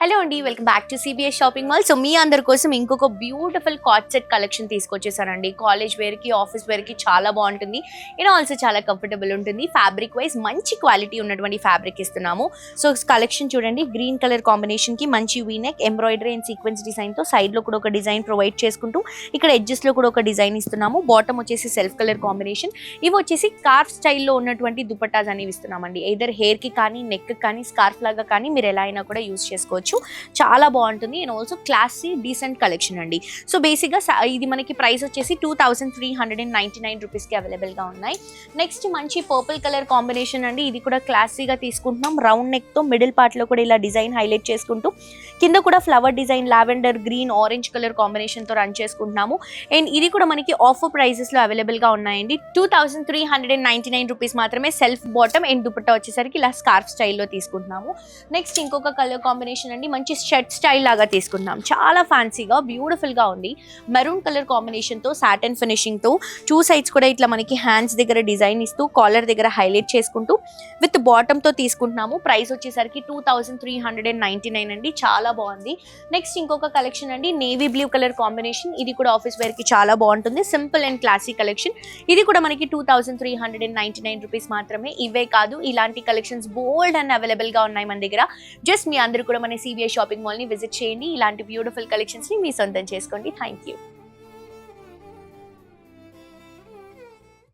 Hello అండి, welcome back to CBS shopping mall. So మీ అందరి కోసం ఇంకొక బ్యూటిఫుల్ కార్డ్ సెట్ కలెక్షన్ తీసుకొచ్చేసానండి. కాలేజ్ వేర్కి, ఆఫీస్ వేర్కి చాలా బాగుంటుంది. అండ్ ఆల్సో చాలా కంఫర్టబుల్ ఉంటుంది. ఫ్యాబ్రిక్ వైజ్ మంచి క్వాలిటీ ఉన్నటువంటి ఫ్యాబ్రిక్ ఇస్తున్నాము. సో కలెక్షన్ చూడండి, గ్రీన్ కలర్ కాంబినేషన్కి మంచి వీనెక్, ఎంబ్రాయిడరీ అండ్ సీక్వెన్స్ డిజైన్తో సైడ్లో కూడా ఒక డిజైన్ ప్రొవైడ్ చేసుకుంటూ ఇక్కడ ఎడ్జెస్లో కూడా ఒక డిజైన్ ఇస్తున్నాము. బాటమ్ వచ్చేసి సెల్ఫ్ కలర్ కాంబినేషన్. ఇవి వచ్చేసి స్కార్ఫ్ స్టైల్లో ఉన్నటువంటి దుపట్టాస్ అనేవి ఇస్తున్నామండి. ఎయిదర్ హెయిర్కి కానీ, నెక్ కానీ, స్కార్ఫ్ లాగా కానీ మీరు ఎలా అయినా కూడా యూస్ చేసుకోవచ్చు. చాలా బాగుంటుంది. And also classy decent collection అండి. సో బేసిక్గా ఇది మనకి ప్రైస్ వచ్చేసి 2399 రూపీస్కి అవైలబుల్గా ఉన్నాయి. నెక్స్ట్ మంచి పర్పుల్ కలర్ కాంబినేషన్ అండి. ఇది కూడా క్లాసీగా తీసుకుంటున్నాం. రౌండ్ నెక్తో మిడిల్ పార్ట్లో కూడా ఇలా డిజైన్ హైలైట్ చేసుకుంటూ కింద కూడా flower design lavender, green, orange colour కాంబినేషన్తో రన్ చేసుకుంటున్నాము. అండ్ ఇది కూడా మనకి ఆఫర్ ప్రైజెస్లో అవైలబుల్గా ఉన్నాయండి. 2399 రూపీస్ మాత్రమే. సెల్ఫ్ బాటమ్ అండ్ దుపట్టా వచ్చేసరికి ఇలా స్కార్ఫ్ స్టైల్లో తీసుకుంటున్నాము. నెక్స్ట్ ఇంకొక కలర్ కాంబినేషన్ అండి, మంచి షర్ట్ స్టైల్ లాగా తీసుకుంటున్నాం. చాలా ఫ్యాన్సీగా బ్యూటిఫుల్గా ఉంది. మెరూన్ కలర్ కాంబినేషన్తో సాటన్ ఫినిషింగ్తో టూ సైడ్స్ కూడా ఇట్లా మనకి హ్యాండ్స్ దగ్గర డిజైన్ ఇస్తూ కాలర్ దగ్గర హైలైట్ చేసుకుంటూ విత్ బాటమ్తో తీసుకుంటున్నాము. ప్రైస్ వచ్చేసరికి 2399 అండి. చాలా బాగుంది. నెక్స్ట్ ఇంకొక కలెక్షన్ అండి, నేవీ బ్లూ కలర్ కాంబినేషన్. ఇది కూడా ఆఫీస్ వేర్కి చాలా బాగుంటుంది. Simple and classy collection. ఇది కూడా మనకి 2399 రూపీస్ మాత్రమే. ఇవే కాదు, ఇలాంటి కలెక్షన్స్ బోల్డ్ అండ్ అవైలబుల్గా ఉన్నాయి మన దగ్గర. జస్ట్ మీ అందరూ కూడా మన సిబిఎస్ షాపింగ్ మాల్ని విజిట్ చేయండి. ఇలాంటి బ్యూటిఫుల్ కలెక్షన్స్ని మీ సొంతం చేసుకోండి. Thank you.